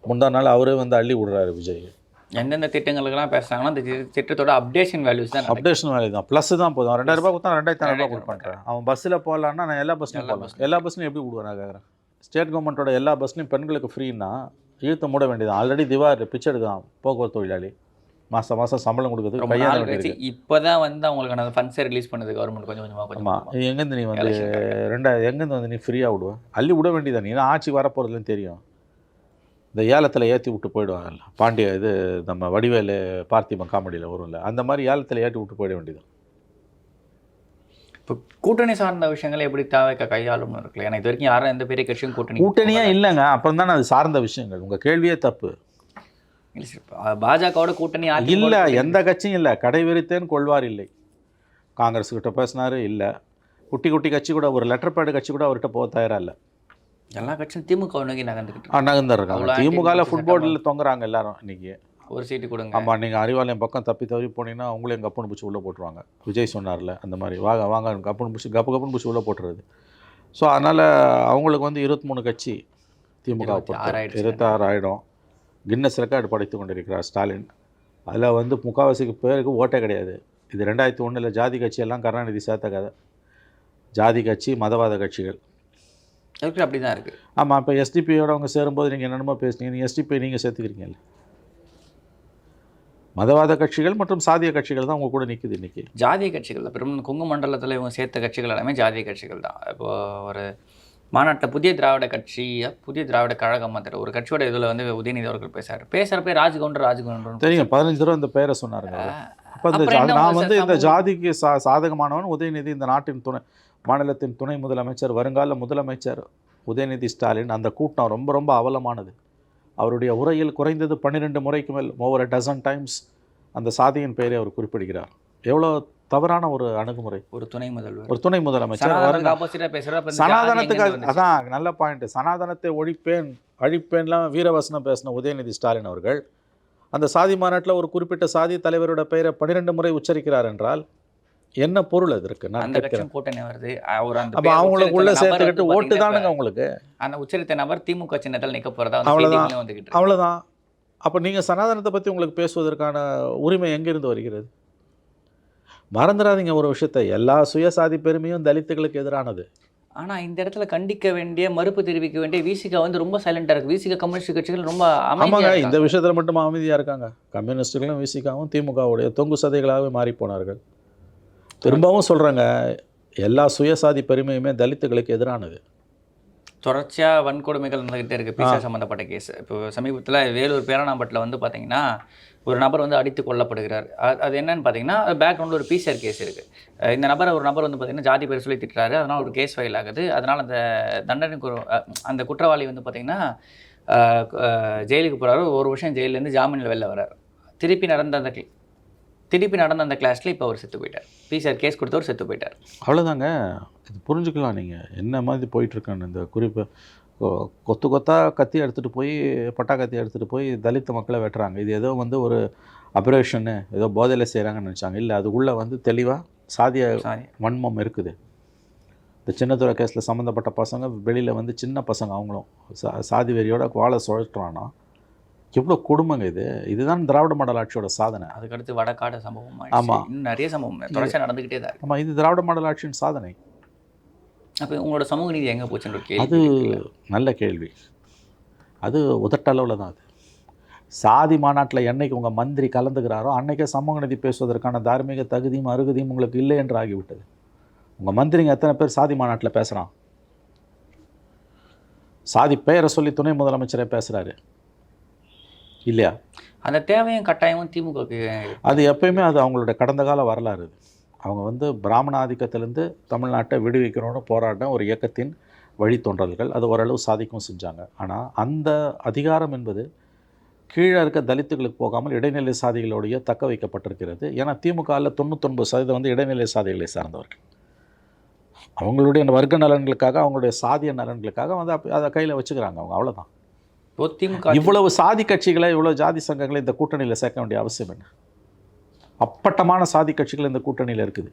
முந்தா நாள் அவரே வந்து அள்ளி விடுறாரு விஜய். எந்தெந்த திட்டங்களுக்கெல்லாம் பேசுகிறாங்கன்னா அந்த திட்டத்தோட அப்டேஷன் வேல்யூஸ் தான். அப்டேஷன் வேல்யூ தான். ப்ளஸ் தான் போதும். 2000 ரூபாய் கொடுத்தா 2500 கொடுப்பேன். அவன் பஸ்ஸில் போகலான்னா நான் எல்லா பஸ்லையும் போகலாம். எல்லா பஸ்லையும் எப்படி விடுவேன் நான் கேட்குறேன். ஸ்டேட் கவர்மெண்ட்டோட எல்லா பஸ்லையும் பெண்களுக்கு ஃப்ரீன்னா இழுத்த மூட வேண்டியது. ஆல்ரெடி திவார் பிச்சை எடுக்கலாம் போக்குவரத்து தொழிலாளி. மாதம் சம்பளம் கொடுக்குறது கையாள வேண்டியது. இப்போ தான் வந்து அவங்களுக்கான ஃபண்ட்ஸை ரிலீஸ் பண்ணுது கவர்மெண்ட் கொஞ்சமாக. எங்கேருந்து நீ வந்து எங்கேருந்து வந்து நீ ஃப்ரீயாக விடுவேன்? அள்ளி விட வேண்டியதான். நீ ஆட்சி வரப்போகிறதுலன்னு தெரியும். இந்த ஏலத்தில் ஏற்றி விட்டு போயிடுவாங்கல்ல, பாண்டிய இது நம்ம வடிவேலு பார்த்திபன் காமெடியில் வரும்ல, அந்த மாதிரி ஏலத்தில் ஏற்றி விட்டு போயிட வேண்டியது. இப்போ கூட்டணி சார்ந்த விஷயங்களை எப்படி தேவைக்க கையாளும்னு இருக்குல்ல. ஏன்னா இது வரைக்கும் யாரும் எந்த பெரிய கட்சியும் கூட்டணியே இல்லைங்க. அப்புறம் தானே அது சார்ந்த விஷயங்கள். உங்கள் கேள்வியே தப்பு. பாஜகவோட கூட்டணி இல்லை, எந்த கட்சியும் இல்லை. கடை விரித்தேன்னு கொள்வார் இல்லை. காங்கிரஸ் கிட்ட பேசினார் இல்லை. குட்டி குட்டி கட்சி கூட, ஒரு லெட்டர் பேடு கட்சி கூட அவர்கிட்ட போக தயாராக இல்லை. எல்லா கட்சியும் திமுக நோக்கி நகர்ந்துருக்காங்க. திமுகவில் ஃபுட்பாலில் தொங்குறாங்க எல்லாரும் இன்றைக்கி. ஒரு சீட்டு கொடுங்க. ஆமாம், நீங்கள் அறிவாலயம் பக்கம் தப்பி தவறி போனீங்கன்னா அவங்களே கப்புன்னு பிடிச்சி உள்ளே போட்டுருவாங்க. விஜய் சொன்னார்ல அந்த மாதிரி, வாங்க கப்புன்னு பிடிச்சி கப்புன்னு பிடிச்சி உள்ளே போட்டுறது. ஸோ அதனால் அவங்களுக்கு வந்து 23 கட்சி திமுக 26 ஆகிடும். கின்னஸ் ரெக்கார்டு படைத்து கொண்டிருக்கிறார் ஸ்டாலின். அதில் வந்து முக்கால்வாசிக்கு பேருக்கு ஓட்டே கிடையாது. இது 2001 ஜாதி கட்சியெல்லாம் கருணாநிதி சேர்த்த கதை. ஜாதி கட்சி, மதவாத கட்சிகள் அப்படி தான் இருக்குது. ஆமாம், இப்போ எஸ்டிபியோட அவங்க சேரும்போது நீங்கள் என்னென்னமோ பேசுனீங்க. நீங்கள் எஸ்டிபி நீங்கள் சேர்த்துக்கிறீங்கல்ல. மதவாத கட்சிகள் மற்றும் சாதிய கட்சிகள் தான் உங்க கூட நிற்குது இன்றைக்கி. ஜாதிய கட்சிகள் பெரும் கொங்கு மண்டலத்தில் இவங்க சேர்த்த கட்சிகள் எல்லாமே ஜாதிய கட்சிகள் தான். இப்போது ஒரு மாநாட்டில் புதிய திராவிட கட்சி, புதிய திராவிட கழகம் மாதிரி ஒரு கட்சியோட இதில் வந்து உதயநிதி அவர்கள் பேசுகிறப்ப ராஜ்கவுண்டர் தெரியும். 15 தடவை இந்த பேரை சொன்னாருங்க. அப்போ நான் வந்து இந்த ஜாதிக்கு சாதகமானவன் உதயநிதி, இந்த நாட்டின் மாநிலத்தின் துணை முதலமைச்சர், வருங்கால முதலமைச்சர் உதயநிதி ஸ்டாலின். அந்த கூட்டம் ரொம்ப ரொம்ப அவலமானது. அவருடைய உரையில் குறைந்தது 12 முறைக்கு மேல், ஓவர் 12 டைம்ஸ் அந்த சாதியின் பெயரை அவர் குறிப்பிடுகிறார். எவ்வளோ தவறான ஒரு அணுகுமுறை. ஒரு துணை முதலமைச்சர் சனாதனத்துக்கு, அதான் நல்ல பாயிண்ட். சனாதனத்தை அழிப்பேன்லாம் வீரவசனம் பேசின உதயநிதி ஸ்டாலின் அவர்கள் அந்த சாதி மாநாட்டில் ஒரு குறிப்பிட்ட சாதி தலைவரோட பெயரை 12 முறை உச்சரிக்கிறார் என்றால் என்ன பொருள் அது இருக்கு? நான் அப்போ அவங்களுக்கு உள்ள சேர்த்துக்கிட்டு ஓட்டு தானுங்க அவங்களுக்கு. அந்த உச்சரித்த நபர் திமுக சின்னத்தில் நிற்க போகிறதா? அவ்வளோதான். அப்போ நீங்கள் சனாதனத்தை பற்றி உங்களுக்கு பேசுவதற்கான உரிமை எங்கிருந்து வருகிறது? மறந்துடாதீங்க ஒரு விஷயத்தை, எல்லா சுயசாதி பெருமையும் தலித்துகளுக்கு எதிரானது. ஆனால் இந்த இடத்துல கண்டிக்க வேண்டிய, மறுப்பு தெரிவிக்க வேண்டிய விசிகா வந்து ரொம்ப சைலண்டாக இருக்குது. விசிகா கம்யூனிஸ்ட் கட்சிகள் ரொம்ப ஆமாங்க, இந்த விஷயத்தில் மட்டும் அமைதியாக இருக்காங்க. கம்யூனிஸ்டுகளும் விசிகாவும் திமுகவுடைய தொங்கு சதைகளாகவே மாறி போனார்கள். திரும்பவும் சொல்கிறாங்க, எல்லா சுயசாதி பெருமையுமே தலித்துகளுக்கு எதிரானது. தொடர்ச்சியாக வன்கொடுமைகள் நடந்துகிட்டே இருக்குது பிசிஆர் சம்மந்தப்பட்ட கேஸ். இப்போ சமீபத்தில் வேலூர் பேரணாம்பட்டில் வந்து பார்த்தீங்கன்னா ஒரு நபர் வந்து அடித்து கொல்லப்படுகிறார். அது என்னன்னு பார்த்தீங்கன்னா பேக்ரவுண்டில் ஒரு பிசிஆர் கேஸ் இருக்குது. இந்த ஒரு நபர் வந்து பார்த்தீங்கன்னா ஜாதி பேர் சொல்லி திட்டுறாரு. அதனால் ஒரு கேஸ் ஃபைல் ஆகுது. அதனால் அந்த தண்டனைக்கு அந்த குற்றவாளி வந்து பார்த்தீங்கன்னா ஜெயிலுக்கு போகிறாரு. ஒரு வருஷம் ஜெயிலேருந்து ஜாமீனில் வெளில வர்றார். திருப்பி நடந்த அந்த கிளாஸில் இப்போ அவர் செத்து போயிட்டார். பிசிஆர் கேஸ் கொடுத்தவர் செத்து போயிட்டார். அவ்வளோதாங்க. இது புரிஞ்சுக்கலாம் நீங்கள் என்ன மாதிரி போயிட்டுருக்கான்னு. இந்த குறிப்பை கொத்து கொத்தாக கத்தி எடுத்துகிட்டு போய் பட்டா கத்தி எடுத்துகிட்டு போய் தலித் மக்களை வெட்டுறாங்க. இது ஏதோ வந்து ஒரு ஆப்ரேஷனு ஏதோ போதையில் செய்கிறாங்கன்னு நினச்சாங்க. இல்லை, அதுக்குள்ளே வந்து தெளிவாக சாதிய வன்மம் இருக்குது. இந்த சின்னத்துறை கேஸில் சம்மந்தப்பட்ட பசங்க வெளியில் வந்து சின்ன பசங்க அவங்களும் சாதி வெறியோட வாழை சுழற்றுறான்னா எவ்வளோ கொடுமைங்க இது. இதுதான் திராவிட மாடல் ஆட்சியோட சாதனை. அதுக்கடுத்து வடக்காடு சம்பவம். ஆமாம், இன்னும் நிறைய சம்பவம் தொடர்ச்சியாக நடந்துக்கிட்டே தான். ஆமாம், இது திராவிட மாடல் ஆட்சியின் சாதனை. அப்போ உங்களோட சமூக நீதி எங்கே போச்சுன்ற கேள்வி. அது நல்ல கேள்வி. அது உதட்டளவில் தான். அது சாதி மாநாட்டில் என்னைக்கு உங்கள் மந்திரி கலந்துக்கிறாரோ அன்னைக்கே சமூக நீதி பேசுவதற்கான தார்மீக தகுதியும் அருகதியும் உங்களுக்கு இல்லை என்று ஆகிவிட்டது. உங்கள் மந்திரிங்க எத்தனை பேர் சாதி மாநாட்டில் பேசுகிறான்? சாதி பெயரை சொல்லி துணை முதலமைச்சரே பேசுகிறாரு இல்லையா? அந்த தேவையும் கட்டாயமும் திமுகவுக்கு அது எப்பயுமே அது அவங்களோட கடந்த கால வரலாறு. அவங்க வந்து பிராமண ஆதிக்கத்திலேருந்து தமிழ்நாட்டை விடுவிக்கணும்னு போராடின ஒரு இயக்கத்தின் வழித்தோன்றல்கள். அது ஓரளவு சாதிக்கும் செஞ்சாங்க. ஆனால் அந்த அதிகாரம் என்பது கீழே இருக்க தலித்துகளுக்கு போகாமல் இடைநிலை சாதிகளோடைய தக்க வைக்கப்பட்டிருக்கிறது. ஏன்னா திமுகவில் 99% வந்து இடைநிலை சாதிகளை சார்ந்தவர்கள். அவங்களுடைய வர்க்க நலன்களுக்காக அவங்களுடைய சாதிய நலன்களுக்காக வந்து அதை கையில் வச்சுக்கிறாங்க அவங்க. அவ்வளோதான். இவ்வளவு சாதி கட்சிகளை இவ்வளவு ஜாதி சங்கங்களை இந்த கூட்டணியில் சேர்க்க வேண்டிய அவசியம் என்ன? அப்பட்டமான சாதி கட்சிகள் இந்த கூட்டணியில் இருக்குது.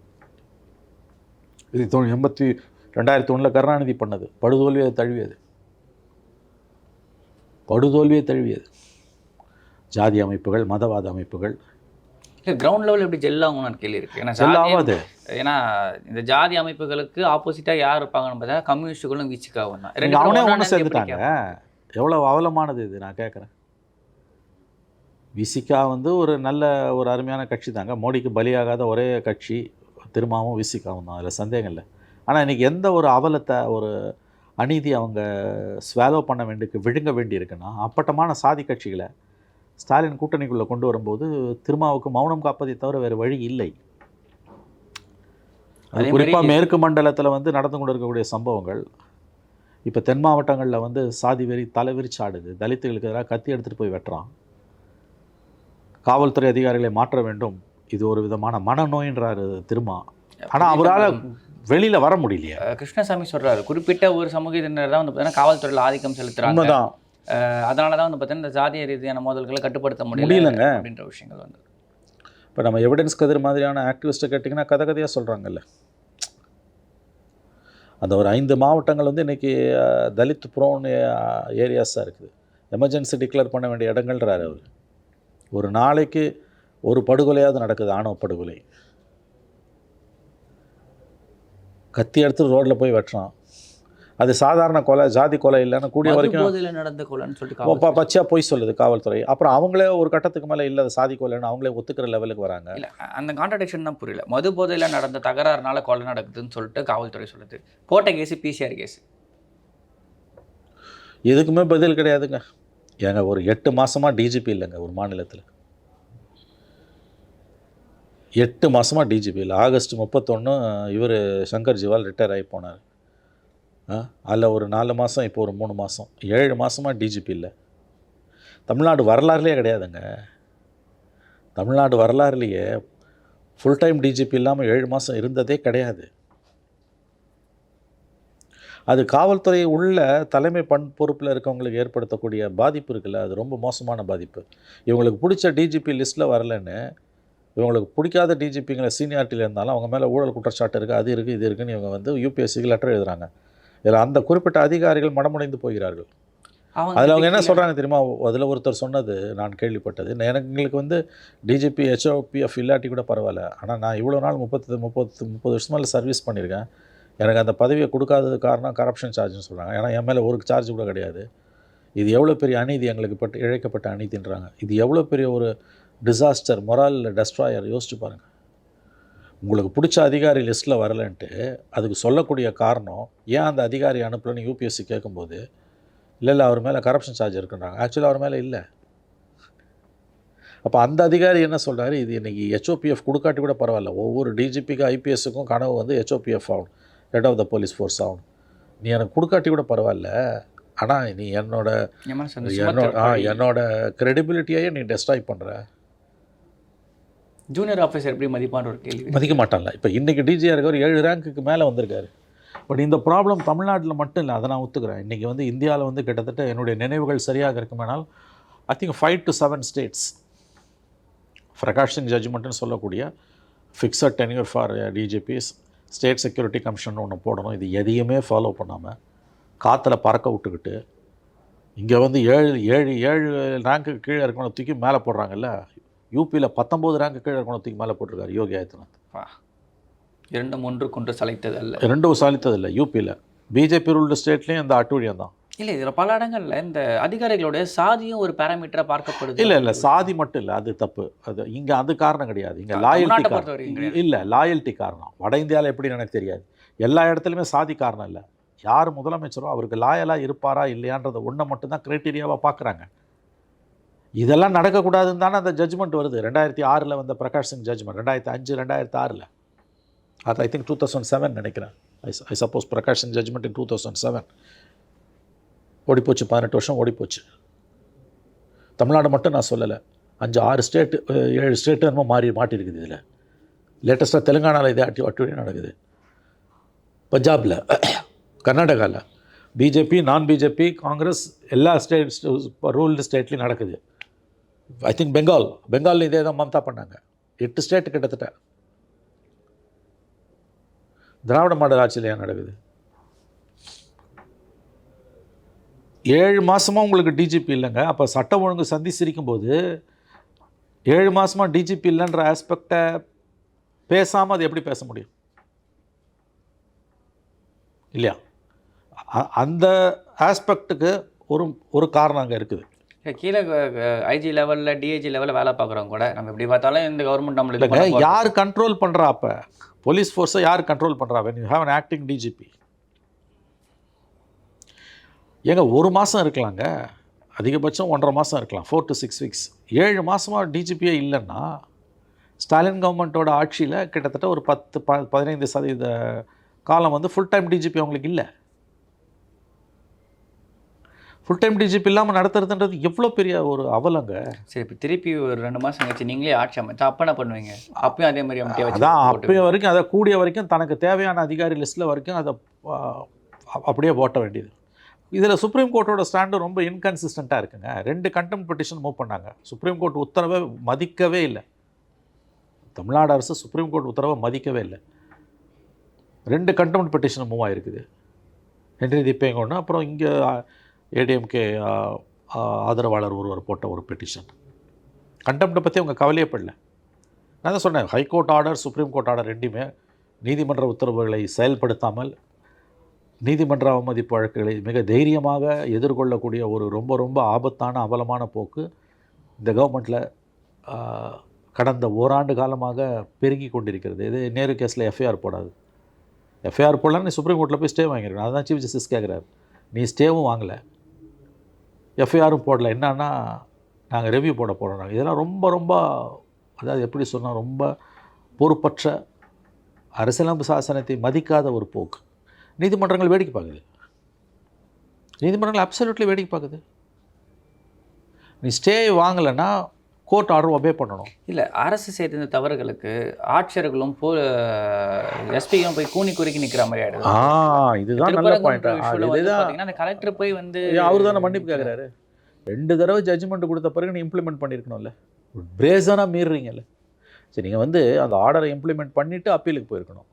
இது 2001 கருணாநிதி பண்ணது படுதோல்வியை தழுவியது. ஜாதி அமைப்புகள், மதவாத அமைப்புகள் கிரவுண்ட் லெவல் எப்படி ஜெல்லாகும்னு கேள்வி இருக்குது. ஏன்னா இந்த ஜாதி அமைப்புகளுக்கு ஆப்போசிட்டாக யார் இருப்பாங்கன்னு பார்த்தா கம்யூனிஸ்டுகளும் விசிகாவும் தான். அவனே ஒன்று சேர்ந்துட்டாங்க. எவ்வளோ அவலமானது இது, நான் கேட்குறேன். விசிகா வந்து ஒரு அருமையான கட்சி தாங்க. மோடிக்கு பலியாகாத ஒரே கட்சி திருமாவும் விசிகாவும் தான், அதில் சந்தேகம் இல்லை. ஆனால் இன்றைக்கி எந்த ஒரு அவலத்தை ஒரு அநீதி அவங்க ஸ்வாலோ பண்ண விழுங்க வேண்டியிருக்குன்னா அப்பட்டமான சாதி கட்சிகளை ஸ்டாலின் கூட்டணிக்குள்ளே கொண்டு வரும்போது திருமாவுக்கு மௌனம் காப்பதை தவிர வேறு வழி இல்லை. அது குறிப்பாக மேற்கு மண்டலத்தில் வந்து நடந்து கொண்டு இருக்கக்கூடிய சம்பவங்கள். இப்போ தென் மாவட்டங்களில் வந்து சாதி வெறி தலைவிரிச்சாடுது. தலித்துகளுக்கு எதிராக கத்தி எடுத்துகிட்டு போய் வெட்டுறான். காவல்துறை அதிகாரிகளை மாற்ற வேண்டும். இது ஒரு விதமான மனநோயின்றார் திருமா. ஆனால் அவரால் வெளியில் வர முடியலையே. கிருஷ்ணசாமி சொல்கிறாரு, குறிப்பிட்ட ஒரு சமூகத்தினர் தான் வந்து பார்த்தீங்கன்னா காவல்துறையில் ஆதிக்கம் செலுத்துகிறாங்க. உண்மைதான். அதனால தான் வந்து பார்த்தீங்கன்னா இந்த ஜாதிய ரீதியான மோதல்களை கட்டுப்படுத்த முடியலங்க அப்படின்ற விஷயங்கள் வந்து. இப்போ நம்ம எவிடன்ஸ் கதிர் மாதிரியான ஆக்டிவிஸ்ட்டை கேட்டிங்கன்னா கதையாக சொல்கிறாங்கல்ல. அந்த ஒரு 5 மாவட்டங்கள் வந்து இன்றைக்கி தலித் ப்ரோன் ஏரியாஸாக இருக்குது. எமர்ஜென்சி டிக்ளேர் பண்ண வேண்டிய இடங்கள்ன்றார் அவர். ஒரு நாளைக்கு ஒரு படுகொலையாவது நடக்குது, ஆணவ படுகொலை. கத்தி எடுத்து ரோட்டில் போய் வெட்டுறான். அது சாதாரண கொலை, ஜாதி கொலை இல்லைன்னு கூடிய வரைக்கும் நடந்த கொலைன்னு சொல்லிட்டு பச்சையாக போய் சொல்லுது காவல்துறை. அப்புறம் அவங்களே ஒரு கட்டத்துக்கு மேலே இல்லை சாதி கொலைன்னு அவங்களே ஒத்துக்கிற லெவலுக்கு வராங்க. இல்லை, அந்த கான்ட்ரடிக்ஷன் தான் புரியல. மது போதையில் நடந்த தகராறுனால கொலை நடக்குதுன்னு சொல்லிட்டு காவல்துறை சொல்லுது. போட்ட கேஸு பிசிஆர் கேஸு. எதுக்குமே பதில் கிடையாதுங்க. ஏங்க ஒரு 8 மாதமாக டிஜிபி இல்லைங்க ஒரு மாநிலத்தில். 8 மாதமாக டிஜிபி இல்லை. ஆகஸ்ட் 31 இவர் சங்கர் ஜிவால் ரிட்டையர் ஆகி போனார். அதில் ஒரு 4 மாதம், இப்போ ஒரு 3 மாதம், 7 மாதமாக டிஜிபி இல்லை. தமிழ்நாடு வரலாறுலேயே கிடையாதுங்க. தமிழ்நாடு வரலாறுலேயே ஃபுல் டைம் டிஜிபி இல்லாமல் 7 மாதம் இருந்ததே கிடையாது. அது காவல்துறை உள்ள தலைமை பொறுப்பில் இருக்கவங்களுக்கு ஏற்படுத்தக்கூடிய பாதிப்பு இருக்குல்ல, அது ரொம்ப மோசமான பாதிப்பு. இவங்களுக்கு பிடிச்ச டிஜிபி லிஸ்ட்டில் வரலன்னு, இவங்களுக்கு பிடிக்காத டிஜிபிங்களை சீனியாரிட்டியில் இருந்தாலும் அவங்க மேலே ஊழல் குற்றச்சாட்டு இருக்குது, அது இருக்குது, இது இருக்குதுன்னு இவங்க வந்து யூபிஎஸ்சிக்கு லெட்டர் எழுதுகிறாங்க. இதில் அந்த குறிப்பிட்ட அதிகாரிகள் மனமுடைந்து போகிறார்கள். அதில் அவங்க என்ன சொல்கிறாங்க தெரியுமா? அதில் ஒருத்தர் சொன்னது நான் கேள்விப்பட்டது, எங்களுக்கு வந்து டிஜிபி ஹெச்ஓபிஎஃப் இல்லாட்டி கூட பரவாயில்ல, ஆனால் நான் இவ்வளோ நாள் 30 வருஷம் மேலே சர்வீஸ் பண்ணியிருக்கேன், எனக்கு அந்த பதவியை கொடுக்காதது காரணம் கரப்ஷன் சார்ஜ்னு சொல்கிறாங்க. ஏன்னா என் மேலே ஒரு சார்ஜ் கூட கிடையாது. இது எவ்வளோ பெரிய அநீதி, எங்களுக்கு இழைக்கப்பட்ட அநீதின்றாங்க. இது எவ்வளோ பெரிய ஒரு டிசாஸ்டர், மொரால் டெஸ்ட்ராயர். யோசிச்சு பாருங்கள். உங்களுக்கு பிடிச்ச அதிகாரி லிஸ்ட்டில் வரலன்ட்டு அதுக்கு சொல்லக்கூடிய காரணம் ஏன் அந்த அதிகாரி அனுப்பலன்னு யூபிஎஸ்சி கேட்கும்போது இல்லை அவர் மேலே கரப்ஷன் சார்ஜ் இருக்குன்றாங்க. ஆக்சுவலாக அவர் மேலே இல்லை. அப்போ அந்த அதிகாரி என்ன சொல்கிறாரு, இது இன்றைக்கி ஹெச்ஓபிஎஃப் கொடுக்காட்டி கூட பரவாயில்ல, ஒவ்வொரு டிஜிபிக்கும் ஐபிஎஸ்ஸுக்கும் கனவு வந்து ஹெச்ஓபிஎஃப் ஆகணும், head of the police force ஆகணும். நீ எனக்கு கொடுக்காட்டி கூட பரவாயில்ல, ஆனால் நீ என்னோட கிரெடிபிலிட்டியே நீ டெஸ்ட்ராய் பண்ணுற. ஜூனியர் ஆஃபீஸர் எப்படி மதிப்பான ஒரு கேள்வி. மதிக்க மாட்டான்ல. இப்போ இன்றைக்கி டிஜியாக இருக்க ஒரு 7 ரேங்க்குக்கு மேலே வந்திருக்காரு. பட் இந்த ப்ராப்ளம் தமிழ்நாட்டில் மட்டும் இல்லை, அதை நான் ஒத்துக்கிறேன். இன்றைக்கி வந்து இந்தியாவில் வந்து கிட்டத்தட்ட என்னுடைய நினைவுகள் சரியாக இருக்குமானால் I think 5 to 7 states Prakash Singh ஜட்ஜ்மெண்ட்டுன்னு சொல்லக்கூடிய fixed tenure for DGPs, state security commission ஒன்று போடணும். இது எதையுமே ஃபாலோ பண்ணாமல் காற்றுல பறக்க விட்டுக்கிட்டு இங்கே வந்து 7 ரேங்க்குக்கு கீழே இருக்கணும் தூக்கி மேலே போடுறாங்கல்ல. யூபியில் 19 ரேங்க்கு கீழே இருக்கணும் தூக்கி மேலே போட்டிருக்காரு யோகி ஆதித்யநாத். 2 கொண்டு சளைத்தது அல்ல, 2 சலித்தது இல்லை. யூபியில் பிஜேபி ரூல்டு ஸ்டேட்லேயும் இந்த அட்டூழியம் தான். இல்லை இதில் பல இடங்களில் இந்த அதிகாரிகளுடைய சாதியும் ஒரு பேராமீட்டராக பார்க்கப்படுது. இல்லை சாதி மட்டும் இல்லை, அது தப்பு. அது இங்கே அது காரணம் கிடையாது. இங்கே லாயல்ட்டி காரணம் இல்லை, லாயல்ட்டி காரணம். வட இந்தியாவில் எப்படின்னு எனக்கு தெரியாது, எல்லா இடத்துலையுமே சாதி காரணம் இல்லை. யார் முதலமைச்சரோ அவருக்கு லாயலாக இருப்பாரா இல்லையான்றதை ஒன்றை மட்டும்தான் க்ரைட்டீரியாவாக பார்க்குறாங்க. இதெல்லாம் நடக்கக்கூடாதுன்னு தானே அந்த ஜட்ஜ்மெண்ட் வருது. 2006 வந்த பிரகாஷ் சிங் ஜட்ஜ்மெண்ட், 2005 2006 அது ஐ திங்க் 2007 நினைக்கிறேன். I suppose Prakash Singh judgement in 2007 ஓடிப்போச்சு. 18 வருஷம் ஓடிப்போச்சு. தமிழ்நாடு மட்டும் நான் சொல்லலை, 5-6 ஸ்டேட்டு 7 ஸ்டேட்டு என்னமோ மாட்டிருக்குது. இதில் லேட்டஸ்ட்டாக தெலுங்கானாவில் இதே அட்டூழியம் நடக்குது, பஞ்சாபில், கர்நாடகாவில், பிஜேபி நான் பிஜேபி காங்கிரஸ் எல்லா ரூல்டு ஸ்டேட்லேயும் நடக்குது. ஐ திங்க் பெங்காலில் இதே தான் மம்தா பண்ணாங்க. 8 ஸ்டேட்டு கிட்டத்தட்ட. திராவிட மாடல் ஆட்சியில் ஏன் நடக்குது? 7 மாதமாக உங்களுக்கு டிஜிபி இல்லைங்க. அப்போ சட்டம் ஒழுங்கு சந்தி சிரிக்கும்போது 7 மாதமாக டிஜிபி இல்லைன்ற ஆஸ்பெக்டை பேசாமல் அது எப்படி பேச முடியும் இல்லையா? அந்த ஆஸ்பெக்டுக்கு ஒரு காரணம் அங்கே இருக்குது. கீழே ஐஜி லெவலில் டிஐஜி லெவலில் வேலை பார்க்குறவங்க கூட நம்ம எப்படி பார்த்தாலும் இந்த கவர்மெண்ட் நம்மளுக்கு யார் கண்ட்ரோல் பண்ணுறா? அப்போ போலீஸ் ஃபோர்ஸை யார் கண்ட்ரோல் பண்ணுறா? when you have an acting DGP. ஏங்க 1 மாதம் இருக்கலாங்க, அதிகபட்சம் 1.5 மாதம் இருக்கலாம், 4 to 6 weeks. 7 மாதமாக டிஜிபியே இல்லைன்னா ஸ்டாலின் கவர்மெண்ட்டோட ஆட்சியில் கிட்டத்தட்ட ஒரு 10-15% காலம் வந்து ஃபுல் டைம் டிஜிபி அவங்களுக்கு இல்லை. ஃபுல் டைம் டிஜிபி இல்லாமல் நடத்துறதுன்றது எவ்வளோ பெரிய ஒரு அவலங்க. சரி, இப்போ திருப்பி ஒரு 2 மாதம் கழிச்சு நீங்களே ஆட்சி அமைச்சா அப்போ என்ன பண்ணுவீங்க? அப்பயும் அதே மாதிரி அதான் அப்பயும் வரைக்கும் அதை கூடிய வரைக்கும் தனக்கு தேவையான அதிகாரி லிஸ்ட்டில் வரைக்கும் அதை அப்படியே போட்ட வேண்டியது. இதில் சுப்ரீம் கோர்ட்டோட ஸ்டாண்டு ரொம்ப இன்கன்சிஸ்டண்ட்டாக இருக்குங்க. 2 கண்டெம்ட் பெட்டிஷன் மூவ் பண்ணாங்க. சுப்ரீம் கோர்ட் உத்தரவை மதிக்கவே இல்லை. தமிழ்நாடு அரசு சுப்ரீம் கோர்ட் உத்தரவை மதிக்கவே இல்லை. 2 கண்டெம்ட் பெட்டிஷன் மூவ் ஆகிருக்குது. ஹென்ரி தீபேங்க ஒன்று, அப்புறம் இங்கே ஏடிஎம்கே ஆதரவாளர் ஒருவர் போட்ட ஒரு பெட்டிஷன். கண்டெம்ட்டை பற்றி அவங்க கவலையே படல. நான் தான் சொன்னேன், high court order supreme court order ரெண்டுமே நீதிமன்ற உத்தரவுகளை செயல்படுத்தாமல் நீதிமன்ற அவமதிப்பு வழக்குகளை மிக தைரியமாக எதிர்கொள்ளக்கூடிய ஒரு ரொம்ப ரொம்ப ஆபத்தான அவலமான போக்கு இந்த கவர்மெண்ட்டில் கடந்த ஓராண்டு காலமாக பெருகி கொண்டிருக்கிறது. இது நேரு கேஸில் எஃப்ஐஆர் போடாது. எஃப்ஐஆர் போடலான்னு சுப்ரீம் கோர்ட்டில் போய் ஸ்டே வாங்கியிருக்கணும். அதுதான் சீஃப் ஜஸ்டிஸ் கேட்குறாரு. நீ ஸ்டேவும் வாங்கலை, எஃப்ஐஆரும் போடல, என்னன்னா நாங்கள் ரிவ்யூ போட போகிறோம். இதெல்லாம் ரொம்ப ரொம்ப அதாவது எப்படி சொன்னால் ரொம்ப பொறுப்பற்ற அரசியலமைப்பு சாசனத்தை மதிக்காத ஒரு போக்கு. நீதிமன்றங்கள் வேடிக்கை பார்க்குது. நீதிமன்றங்கள் அப்சல்யூட்லி வேடிக்கை பார்க்குது. நீ ஸ்டே வாங்கலைன்னா கோர்ட் ஆர்டர் ஒபே பண்ணணும். இல்லை, அரசு செய்த இந்த தவறுகளுக்கு ஆட்சியர்களும் எஸ்பியும் போய் கூனி குறுக்கி நிற்கிற மாதிரி ஆகிடுது. இதுதான் நல்ல பாயிண்ட். அந்த கலெக்டர் போய் வந்து அவர் தானே மன்னிப்பு கேட்குறாரு. 2 தடவை ஜட்ஜ்மெண்ட் கொடுத்த பிறகு நீ இம்ப்ளிமெண்ட் பண்ணியிருக்கணும்ல. பிரேசனாக மீறுறீங்கல்ல. சரி, நீங்கள் வந்து அந்த ஆர்டரை இம்ப்ளிமெண்ட் பண்ணிவிட்டு அப்பீலுக்கு போயிருக்கணும்.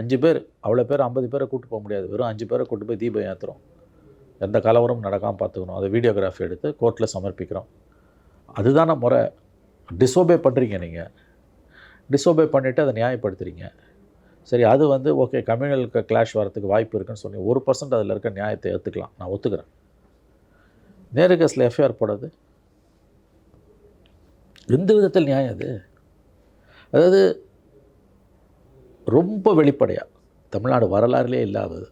5 பேர், அவ்வளோ பேர் 50 பேரை கூப்பிட்டு போக முடியாது. வெறும் 5 பேரை கூப்பிட்டு போய் தீபம் ஏற்றுறோம். எந்த கலவரம் நடக்காமல் பார்த்துக்கணும். அதை வீடியோகிராஃபி எடுத்து கோர்ட்டில் சமர்ப்பிக்கிறோம். அதுதான முறை. டிஸோபே பண்ணுறீங்க. நீங்கள் டிஸோபே பண்ணிவிட்டு அதை நியாயப்படுத்துகிறீங்க. சரி, அது வந்து ஓகே, கம்யூனலுக்கு கிளாஷ் வரத்துக்கு வாய்ப்பு இருக்குன்னு சொல்லி 1% அதில் இருக்க நியாயத்தை ஏற்றுக்கலாம், நான் ஒத்துக்கிறேன். நேரு கேஸில் எஃப்ஐஆர் போடாது எந்த விதத்தில் நியாயம் அது? அதாவது ரொம்ப வெளிப்படையாக தமிழ்நாடு வரலாறுலே இல்லாதது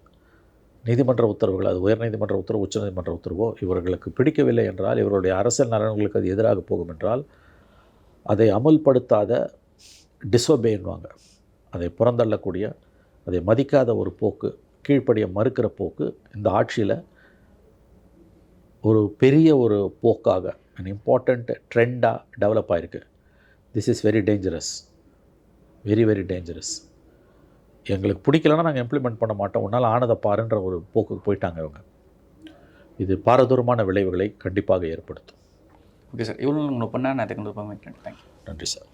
நீதிமன்ற உத்தரவுகள், அது உயர்நீதிமன்ற உத்தரவு, உச்சநீதிமன்ற உத்தரவோ இவர்களுக்கு பிடிக்கவில்லை என்றால், இவர்களுடைய அரசியல் நலன்களுக்கு அது எதிராக போகும் என்றால், அதை அமல்படுத்தாத டிஸ்ஒபேன்வாங்க, அதை புறந்தள்ளக்கூடிய, அதை மதிக்காத ஒரு போக்கு, கீழ்ப்படிய மறுக்கிற போக்கு இந்த ஆட்சியில் ஒரு பெரிய ஒரு போக்காக, an இம்பார்ட்டண்ட் ட்ரெண்டாக டெவலப் ஆகிருக்கு. This is very dangerous, very very dangerous. எங்களுக்கு பிடிக்கலன்னா நாங்கள் இம்ப்ளிமெண்ட் பண்ண மாட்டோம், உன்னால் ஆனதை பாருன்ற ஒரு போக்குக்கு போயிட்டாங்க இவங்க. இது பாரதூரமான விளைவுகளை கண்டிப்பாக ஏற்படுத்தும். ஓகே சார், இவ்வளோ உங்களை பண்ணால் நான் அதுக்கு தேங்க்யூ. நன்றி சார்.